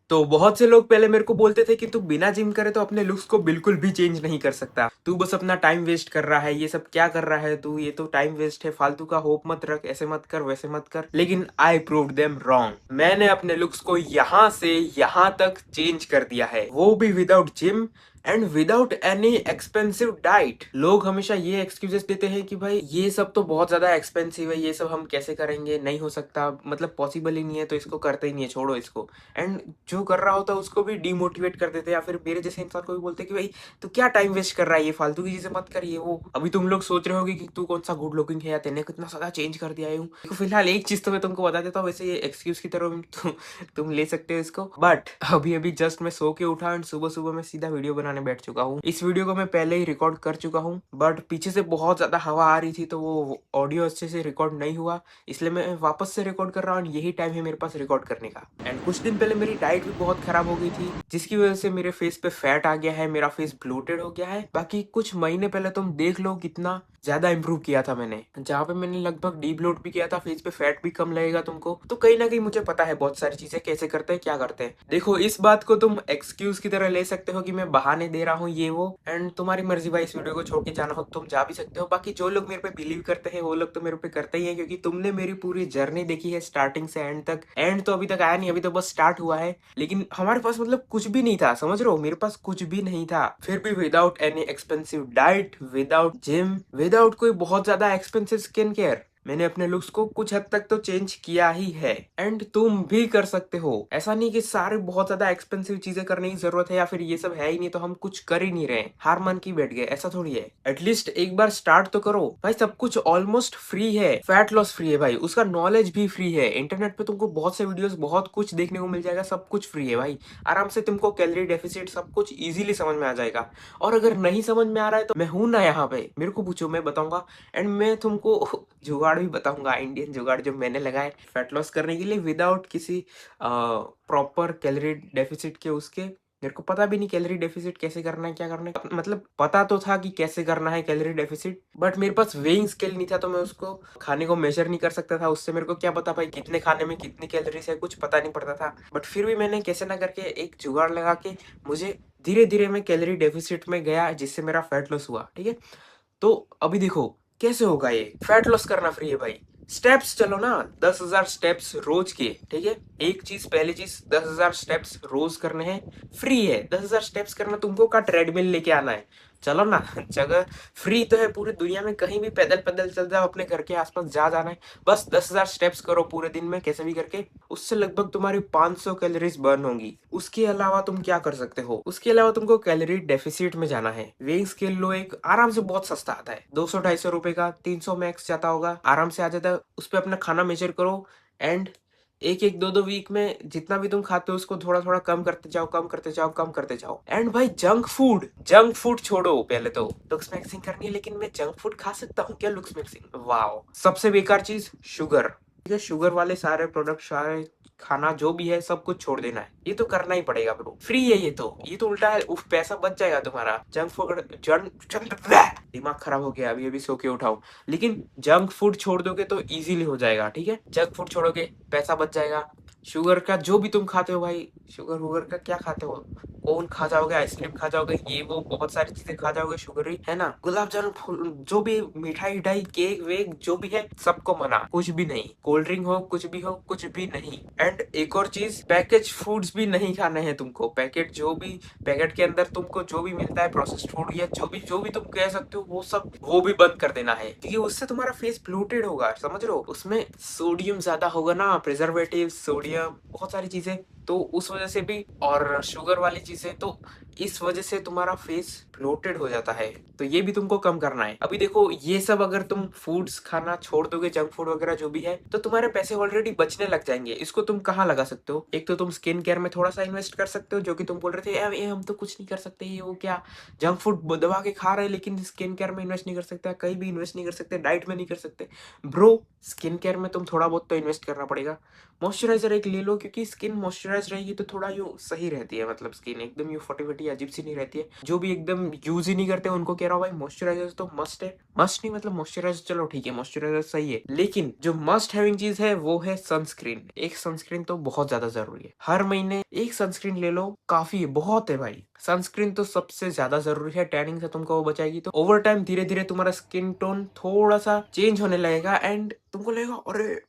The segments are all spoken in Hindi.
तो बहुत से लोग पहले मेरे को बोलते थे कि तू बिना जिम करे तो अपने लुक्स को बिल्कुल भी चेंज नहीं कर सकता, तू बस अपना टाइम वेस्ट कर रहा है, ये सब क्या कर रहा है तू, ये तो टाइम वेस्ट है, फालतू का होप मत रख, ऐसे मत कर वैसे मत कर। लेकिन आई प्रूव्ड देम रॉन्ग। मैंने अपने लुक्स को यहाँ से यहाँ तक चेंज कर दिया है, वो भी without gym and without any expensive diet. लोग हमेशा ये एक्सक्यूजेस देते हैं कि भाई ये सब तो बहुत ज्यादा एक्सपेंसिव है, ये सब हम कैसे करेंगे, नहीं हो सकता, मतलब पॉसिबल ही नहीं है, तो इसको करते ही नहीं है, छोड़ो इसको। एंड जो कर रहा होता है उसको भी डिमोटिवेट कर देते हैं, या फिर मेरे जैसे इंसान को भी बोलते हैं कि भाई तू क्या टाइम वेस्ट कर रहा है, ये फालतू की चीजें मत कर, ये वो। अभी तुम लोग सोच रहे होगे कि तू कौन सा गुड लुकिंग है या तेने कितना ज्यादा चेंज कर दिया है। देखो फिलहाल एक चीज तो मैं तुमको बता देता हूँ, वैसे ये एक्सक्यूज की तरह तुम ले सकते हो इसको, बट अभी अभी जस्ट मैं सो के उठा एंड सुबह सुबह मैं सीधा वीडियो बनाने बैठ चुका हूँ। इस वीडियो को मैं पहले ही रिकॉर्ड कर चुका हूँ, बट पीछे से बहुत ज्यादा हवा आ रही थी तो वो ऑडियो अच्छे से रिकॉर्ड नहीं हुआ, इसलिए मैं वापस से रिकॉर्ड कर रहा हूँ। यही टाइम है मेरे पास रिकॉर्ड करने का। एंड कुछ दिन पहले मेरी डाइट भी बहुत खराब हो गई थी, जिसकी वजह से मेरे फेस पे फैट आ गया है, मेरा फेस ब्लोटेड हो गया है। बाकी कुछ महीने पहले तुम देख लो कितना ज्यादा इंप्रूव किया था मैंने, जहाँ पे मैंने लगभग डीब्लोट भी किया था, फेस पे फैट भी कम लगेगा तुमको। तो कहीं ना कहीं मुझे पता है बहुत सारी चीजें कैसे करते हैं, क्या करते हैं। देखो इस बात को तुम एक्सक्यूज की तरह ले सकते हो कि मैं बहाने दे रहा हूँ ये वो, एंड तुम्हारी मर्जी भाई, इस वीडियो को छोड़ के जाना हो तुम जा भी सकते हो। बाकी जो लोग मेरे पे बिलीव करते हैं वो लोग तो मेरे पे करते ही है, क्योंकि तुमने मेरी पूरी जर्नी देखी है स्टार्टिंग से एंड तक। एंड तो अभी तक आया नहीं, अभी तो बस स्टार्ट हुआ है। लेकिन हमारे पास मतलब कुछ भी नहीं था, समझ रहे हो, मेरे पास कुछ भी नहीं था, फिर भी without any expensive diet, without gym, without कोई बहुत ज्यादा एक्सपेंसिव स्किन केयर, मैंने अपने लुक्स को कुछ हद तक तो चेंज किया ही है। एंड तुम भी कर सकते हो। ऐसा नहीं कि सारे बहुत ज्यादा एक्सपेंसिव चीजें करने की जरूरत है, या फिर ये सब है ही नहीं तो हम कुछ कर ही नहीं रहे, हार मान की बैठ गए, ऐसा थोड़ी है। एटलीस्ट एक बार स्टार्ट तो करो भाई, सब कुछ ऑलमोस्ट फ्री है, फैट लॉस फ्री है भाई, उसका नॉलेज भी फ्री है। इंटरनेट पे तुमको बहुत से वीडियोस, बहुत कुछ देखने को मिल जाएगा, सब कुछ फ्री है भाई। आराम से तुमको कैलोरी डेफिसिट सब कुछ इजीली समझ में आ जाएगा। और अगर नहीं समझ में आ रहा है तो मैं हूं ना यहाँ पे, मेरे को पूछो, मैं बताऊंगा। एंड मैं तुमको जुगाड़ भी बताऊंगा, इंडियन जुगाड़ जो मैंने लगाए फैट लॉस करने के लिए, विदाउट किसी प्रॉपर कैलोरी डेफिसिट के। उसके मेरे को पता भी नहीं कैलोरी डेफिसिट कैसे करना है, क्या करना है, मतलब पता तो था कि कैसे करना है कैलोरी डेफिसिट, बट मेरे पास वेइंग स्केल नहीं था, तो मैं उसको खाने को मेजर नहीं कर सकता था। उससे मेरे को क्या पता भाई कितने खाने में कितनी कैलोरीज है, कुछ पता नहीं पड़ता था। बट फिर भी मैंने कैसे ना करके एक जुगाड़ लगा के मुझे धीरे धीरे मैं कैलोरी डेफिसिट में गया, जिससे मेरा फैट लॉस हुआ। ठीक है, तो अभी देखो कैसे होगा ये फैट लॉस करना फ्री है भाई। स्टेप्स चलो ना, 10,000 स्टेप्स रोज के। ठीक है, एक चीज, पहली चीज 10,000 स्टेप्स रोज करने हैं, फ्री है। 10,000 स्टेप्स करना तुमको का ट्रेडमिल लेके आना है, चलो ना जगह फ्री तो है पूरी दुनिया में, कहीं भी पैदल पैदल चल जाओ, अपने घर के आसपास जा जाना है, बस 10,000 स्टेप्स करो पूरे दिन में कैसे भी करके, उससे लगभग तुम्हारी 500 कैलोरीज बर्न होंगी। उसके अलावा तुम क्या कर सकते हो, उसके अलावा तुमको कैलोरी डेफिसिट में जाना है। वेइंग स्केल लो, एक आराम से बहुत सस्ता आता है, 200-250 रुपए का, 300 मैक्स जाता होगा, आराम से आ जाता है। उस पर अपना खाना मेजर करो एंड एक एक दो दो वीक में जितना भी तुम खाते हो उसको थोड़ा थोड़ा कम करते जाओ, कम करते जाओ, कम करते जाओ। एंड भाई जंक फूड छोड़ो, पहले तो लुक्स मैक्सिंग करनी है, लेकिन मैं जंक फूड खा सकता हूँ क्या लुक्स मैक्सिंग? वाओ, सबसे बेकार चीज शुगर। ठीक है, शुगर वाले सारे प्रोडक्ट, सारे खाना जो भी है सब कुछ छोड़ देना है, ये तो करना ही पड़ेगा ब्रो, फ्री है ये तो उल्टा है, उफ पैसा बच जाएगा तुम्हारा। जंक फूड दिमाग खराब हो गया, अभी अभी सो के उठाऊं। लेकिन जंक फूड छोड़ दोगे तो इजीली हो जाएगा। ठीक है, जंक फूड छोड़ोगे पैसा बच जाएगा। शुगर का जो भी तुम खाते हो भाई, शुगर वुगर का क्या खाते हो, कोन खा जाओगे, आइसक्रीम खा जाओगे, ये वो बहुत सारी चीजें खा जाओगे शुगरी, है ना, गुलाब जामुन, जो भी मिठाई उठाई केक वेक जो भी है सबको मना, कुछ भी नहीं, कोल्ड ड्रिंक हो कुछ भी हो, कुछ भी नहीं। एंड एक और चीज, पैकेज फूड्स भी नहीं खाने हैं तुमको। पैकेट जो भी, पैकेट के अंदर तुमको जो भी मिलता है प्रोसेस्ड फूड या जो भी तुम कह सकते हो, वो सब वो भी बंद कर देना है, क्योंकि उससे तुम्हारा फेस ब्लोटेड होगा, समझ रहे हो, उसमें सोडियम ज्यादा होगा ना, प्रिजर्वेटिव, सोडियम, बहुत सारी चीजें, तो उस वजह से भी, और शुगर वाली चीजें, तो इस वजह से तुम्हारा फेस ब्लोटेड हो जाता है। तो ये भी तुमको कम करना है। अभी देखो ये सब अगर तुम फूड्स खाना छोड़ दोगे, जंक फूड वगैरह जो भी है, तो तुम्हारे पैसे ऑलरेडी बचने लग जाएंगे। इसको तुम कहाँ लगा सकते हो, एक तो तुम स्किन केयर में थोड़ा सा इन्वेस्ट कर सकते हो, जो कि तुम बोल रहे थे ये हम तो कुछ नहीं कर सकते, ये वो क्या, जंक फूड दबा के खा रहे हैं लेकिन स्किन केयर में इन्वेस्ट नहीं कर सकते, कहीं भी इन्वेस्ट नहीं कर सकते, डाइट में नहीं कर सकते। ब्रो स्किन केयर में तुम थोड़ा बहुत तो इन्वेस्ट करना पड़ेगा। मॉइस्चराइजर एक ले लो, क्योंकि स्किन मॉइस्चराइज रहेगी तो थोड़ा यूं सही रहती है, मतलब स्किन एकदम यूं फटी फटी अजीब सी नहीं रहती है। जो भी एकदम यूज ही नहीं करते उनको कह रहा हूँ भाई मॉइस्चराइजर तो मस्ट है। मस्ट नहीं मतलब मॉइस्चराइजर चलो ठीक है, मॉइस्चराइजर सही है, लेकिन जो मस्ट हैविंग चीज है वो है सनस्क्रीन। एक सनस्क्रीन तो बहुत ज्यादा जरूरी है। हर महीने एक सनस्क्रीन ले लो, काफी है, बहुत है भाई। सनस्क्रीन तो सबसे ज्यादा जरूरी है। टैनिंग से तुमको वो बचाएगी, तो ओवर टाइम धीरे धीरे तुम्हारा स्किन टोन थोड़ा सा चेंज होने लगेगा एंड तुमको लगेगा अरे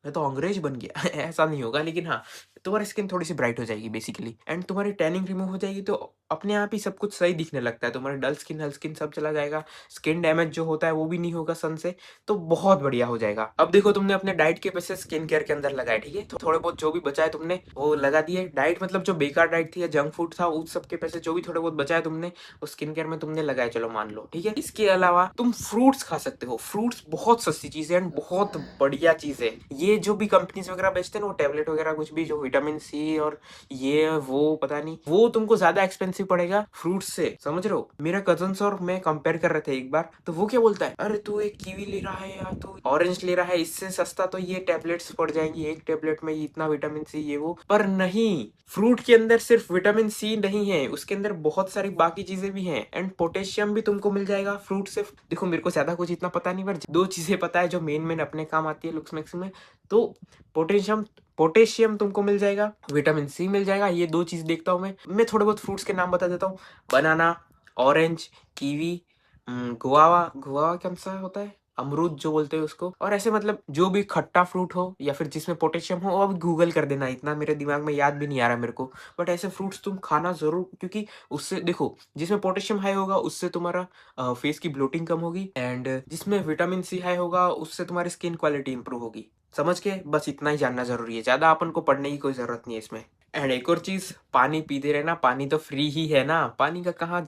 मैं तो अंग्रेज बन गया। ऐसा नहीं होगा, लेकिन हाँ तुम्हारी स्किन थोड़ी सी ब्राइट हो जाएगी बेसिकली, एंड तुम्हारी टैनिंग रिमूव हो जाएगी, तो अपने आप ही सब कुछ सही दिखने लगता है। तुम्हारे डल स्किन हल स्किन सब चला जाएगा। स्किन डैमेज जो होता है वो भी नहीं होगा सन से, तो बहुत बढ़िया हो जाएगा। अब देखो तुमने अपने डाइट के पैसे स्किन केयर के अंदर लगाए, ठीक है, तो थोड़े बहुत जो भी बचाए तुमने वो लगा दिए। डाइट मतलब जो बेकार डाइट थी या जंक फूड था उस सब के पैसे जो भी थोड़े बहुत बचाए तुमने वो स्किन केयर में तुमने लगाए, चलो मान लो, ठीक है। इसके अलावा तुम फ्रूट्स खा सकते हो। फ्रूट्स बहुत सस्ती चीज है एंड बहुत बढ़िया चीज है। ये जो भी कंपनीज वगैरह बेचते हैं ना वो टैबलेट वगैरह कुछ भी जो विटामिन सी और ये वो पता नहीं, वो तुमको ज्यादा एक्सपेंसिव पड़ेगा फ्रूट्स से, समझ रहे हो। मेरा कजन्स और मैं कंपेयर कर रहे थे एक बार, तो वो क्या बोलता है, अरे तू एक कीवी ले रहा है या तू ऑरेंज ले रहा है, इससे सस्ता तो ये टैबलेट्स पड़ जाएंगी, एक टैबलेट में इतना विटामिन सी ये वो। पर नहीं, फ्रूट के अंदर सिर्फ विटामिन सी नहीं है, उसके अंदर बहुत सारी बाकी चीजें भी हैं एंड पोटेशियम भी तुमको मिल जाएगा फ्रूट से। देखो मेरे को ज्यादा कुछ इतना पता नहीं, पर दो चीजें पता है जो मेन मेन अपने काम आती है लुक्स मैक्स में। तो पोटेशियम पोटेशियम तुमको मिल जाएगा, विटामिन सी मिल जाएगा, ये दो चीज देखता हूँ मैं थोड़े बहुत फ्रूट्स के नाम बता देता हूँ। बनाना, ऑरेंज, कीवी, गुआवा, गुआवा कौन सा होता है, अमरूद जो बोलते हैं उसको। और ऐसे मतलब जो भी खट्टा फ्रूट हो या फिर जिसमें पोटेशियम हो, अब गूगल कर देना, इतना मेरे दिमाग में याद भी नहीं आ रहा मेरे को। बट ऐसे फ्रूट्स तुम खाना जरूर, क्योंकि उससे देखो जिसमें पोटेशियम हाई होगा उससे तुम्हारा फेस की ब्लोटिंग कम होगी, एंड जिसमें विटामिन सी हाई होगा उससे तुम्हारी स्किन क्वालिटी इंप्रूव होगी। समझ के बस इतना ही जानना जरूरी है, ज्यादा अपन को पढ़ने की कोई जरूरत नहीं है इसमें। एंड एक और चीज, पानी पीते रहना। पानी तो फ्री ही है ना, पानी का कहाँ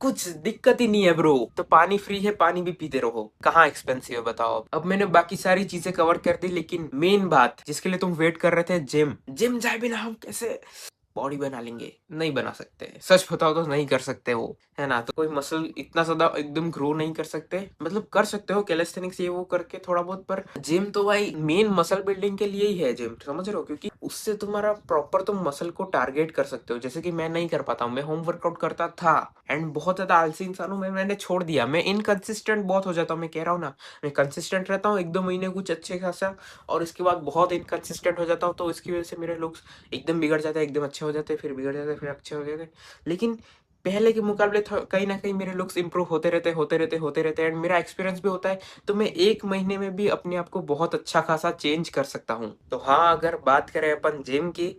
कुछ दिक्कत ही नहीं है ब्रो। तो पानी फ्री है, पानी भी पीते रहो, कहाँ एक्सपेंसिव है बताओ। अब मैंने बाकी सारी चीजें कवर कर दी, लेकिन मेन बात जिसके लिए तुम वेट कर रहे थे, जिम। जिम जाए बिना हम कैसे बॉडी बना लेंगे? नहीं बना सकते, सच बताओ तो नहीं कर सकते वो, है ना। तो कोई मसल इतना ज्यादा एकदम ग्रो नहीं कर सकते, मतलब कर सकते हो कैलिस्थेनिक्स ये वो करके थोड़ा बहुत, पर जिम तो भाई मेन मसल बिल्डिंग के लिए ही है जिम, समझ रहे हो। क्योंकि उससे तुम्हारा प्रॉपर तुम मसल को टारगेट कर सकते हो, जैसे कि मैं नहीं कर पाता हूँ। मैं होम वर्कआउट करता था एंड बहुत ज्यादा आलसी इंसान हूँ मैंने छोड़ दिया। मैं इनकंसिस्टेंट बहुत हो जाता हूँ, मैं कह रहा हूँ ना। मैं कंसिस्टेंट रहता हूँ एक दो महीने कुछ अच्छे खासा, और इसके बाद बहुत इनकंसिस्टेंट हो जाता हूँ, तो इसकी वजह से मेरे लुक्स एकदम बिगड़ जाते हैं, एकदम अच्छे हो जाते हैं, फिर बिगड़ जाते हैं, फिर अच्छे हो जाते हैं। लेकिन पहले के मुकाबले कहीं ना कहीं मेरे लुक्स इंप्रूव होते रहते हैं एंड मेरा एक्सपीरियंस भी होता है, तो मैं एक महीने में भी अपने आप को बहुत अच्छा खासा चेंज कर सकता हूँ। तो हाँ, अगर बात करें अपन जिम की,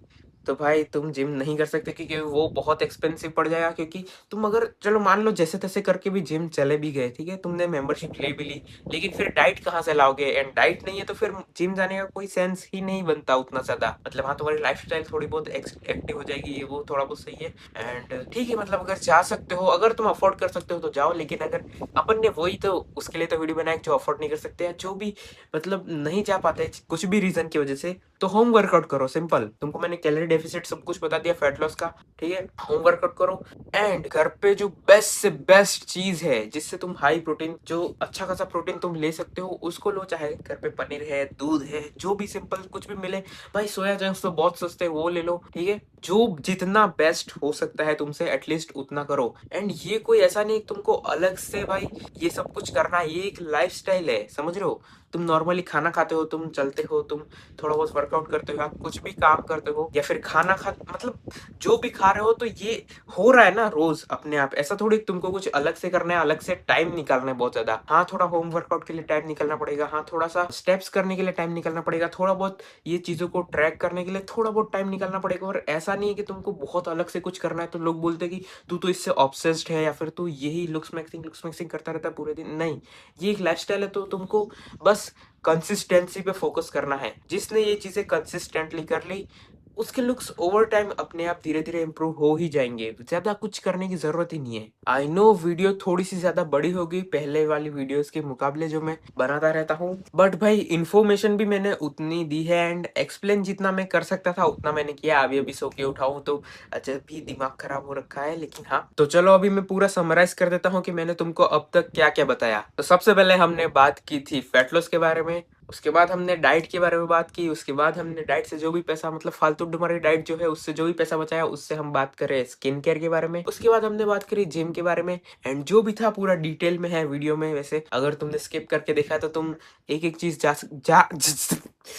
तो भाई तुम जिम नहीं कर सकते, क्योंकि वो बहुत एक्सपेंसिव पड़ जाएगा। क्योंकि तुम अगर चलो मान लो जैसे तैसे करके भी जिम चले भी गए, ठीक है, तुमने मेंबरशिप ले भी ली, लेकिन फिर डाइट कहाँ से लाओगे? एंड डाइट नहीं है तो फिर जिम जाने का कोई सेंस ही नहीं बनता उतना ज्यादा। मतलब हाँ, तुम्हारी लाइफस्टाइल थोड़ी बहुत एक्टिव हो जाएगी, ये वो थोड़ा बहुत सही है। एंड ठीक है, मतलब अगर जा सकते हो, अगर तुम अफोर्ड कर सकते हो तो जाओ, लेकिन अगर अपन ने वही तो उसके लिए तो वीडियो बनाया जो अफोर्ड नहीं कर सकते या जो भी मतलब नहीं जा पाते कुछ भी रीजन की वजह से, तो होम वर्कआउट करो। सिंपल, तुमको मैंने कैलोरी डेफिसिट सब कुछ बता दिया फैट लॉस का, ठीक है। होम वर्कआउट करो एंड घर पे जो बेस्ट से बेस्ट चीज है जिससे तुम हाई प्रोटीन, जो अच्छा खासा प्रोटीन तुम ले सकते हो, उसको लो। चाहे घर पे पनीर है, दूध है, जो भी सिंपल कुछ भी मिले भाई। सोया चंक्स तो बहुत सस्ते हैं, वो ले लो, ठीक है। जो जितना बेस्ट हो सकता है तुमसे एटलीस्ट उतना करो। एंड ये कोई ऐसा नहीं तुमको अलग से भाई ये सब कुछ करना है, ये एक लाइफस्टाइल है, समझ रहे हो। तुम नॉर्मली खाना खाते हो, तुम चलते हो, तुम थोड़ा बहुत वर्कआउट करते हो, आप कुछ भी काम करते हो, या फिर खाना खा मतलब जो भी खा रहे हो, तो ये हो रहा है ना रोज अपने आप। ऐसा थोड़ी तुमको कुछ अलग से करना है, अलग से टाइम निकालना है बहुत ज्यादा। हाँ, थोड़ा होम वर्कआउट के लिए टाइम निकलना पड़ेगा, हाँ थोड़ा सा स्टेप्स करने के लिए टाइम निकलना पड़ेगा, थोड़ा बहुत ये चीजों को ट्रैक करने के लिए थोड़ा बहुत टाइम निकालना पड़ेगा। और ऐसा नहीं है कि तुमको बहुत अलग से कुछ करना है, तो लोग बोलते हैं कि तू तो इससे ऑब्सेस्ड है, या फिर तू यही लुक्स मैक्सिंग करता रहता है पूरे दिन। नहीं, ये एक लाइफस्टाइल है, तो तुमको बस कंसिस्टेंसी पे फोकस करना है। जिसने ये चीजें कंसिस्टेंटली कर ली, उसके लुक्स ओवर टाइम अपने आप धीरे धीरे इंप्रूव हो ही जाएंगे, ज्यादा कुछ करने की जरूरत ही नहीं है। आई नो वीडियो थोड़ी सी ज्यादा बड़ी होगी पहले वाली वीडियोस के मुकाबले जो मैं बनाता रहता हूँ, बट भाई इन्फॉर्मेशन भी मैंने उतनी दी है एंड एक्सप्लेन जितना मैं कर सकता था उतना मैंने किया। अभी अभी सो के उठाऊं तो अच्छा भी दिमाग खराब हो रखा है, लेकिन हाँ। तो चलो अभी मैं पूरा समराइज कर देता हूँ कि मैंने तुमको अब तक क्या क्या बताया। तो सबसे पहले हमने बात की थी फैट लॉस के बारे में, उसके बाद हमने डाइट के बारे में बात की, उसके बाद हमने डाइट से जो भी पैसा मतलब फालतू डुमारी डाइट जो है उससे जो भी पैसा बचाया उससे हम बात करें स्किन केयर के बारे में। उसके बाद हमने बात करी जिम के बारे में एंड जो भी था पूरा डिटेल में है वीडियो में। वैसे अगर तुमने स्किप करके देखा है तो तुम एक एक चीज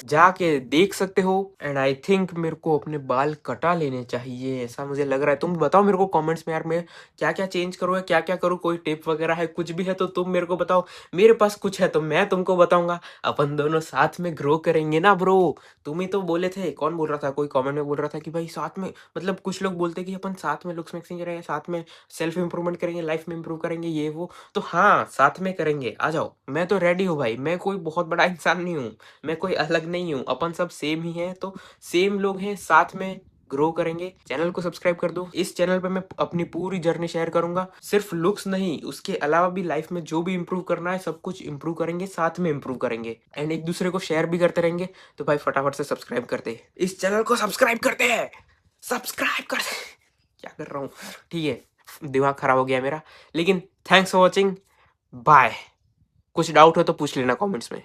जाके देख सकते हो। एंड आई थिंक मेरे को अपने बाल कटा लेने चाहिए, ऐसा मुझे लग रहा है। तुम बताओ मेरे को कमेंट्स में यार, मैं क्या क्या चेंज करूँ, क्या क्या करूँ, कोई टिप वगैरह है, कुछ भी है तो तुम मेरे को बताओ। मेरे पास कुछ है तो मैं तुमको बताऊंगा, अपन दोनों साथ में ग्रो करेंगे ना ब्रो। तुम ही तो बोले थे, कौन बोल रहा था, कोई कमेंट में बोल रहा था कि भाई साथ में, मतलब कुछ लोग बोलते कि अपन साथ में लुक्स मिक्सिंग करेंगे, साथ में सेल्फ इंप्रूवमेंट करेंगे, लाइफ में इंप्रूव करेंगे ये वो। तो हाँ साथ में करेंगे, आ जाओ, मैं तो रेडी हूँ भाई। मैं कोई बहुत बड़ा इंसान नहीं हूँ, मैं कोई अलग नहीं हूँ, अपन सब सेम ही हैं। तो सेम लोग हैं, साथ में ग्रो करेंगे। चैनल को सब्सक्राइब कर दो। इस चैनल पे मैं अपनी पूरी जर्नी शेयर करूंगा, सिर्फ लुक्स नहीं, उसके अलावा भी लाइफ में जो भी इंप्रूव करना है सब कुछ इंप्रूव करेंगे, साथ में इंप्रूव करेंगे एंड एक दूसरे को शेयर भी करते रहेंगे। तो भाई फटाफट से सब्सक्राइब करते, इस चैनल को सब्सक्राइब करते हैं, सब्सक्राइब करते। क्या कर रहा हूँ, ठीक है, दिमाग खराब हो गया मेरा। लेकिन थैंक्स फॉर वॉचिंग, बाय। कुछ डाउट हो तो पूछ लेना कमेंट्स में।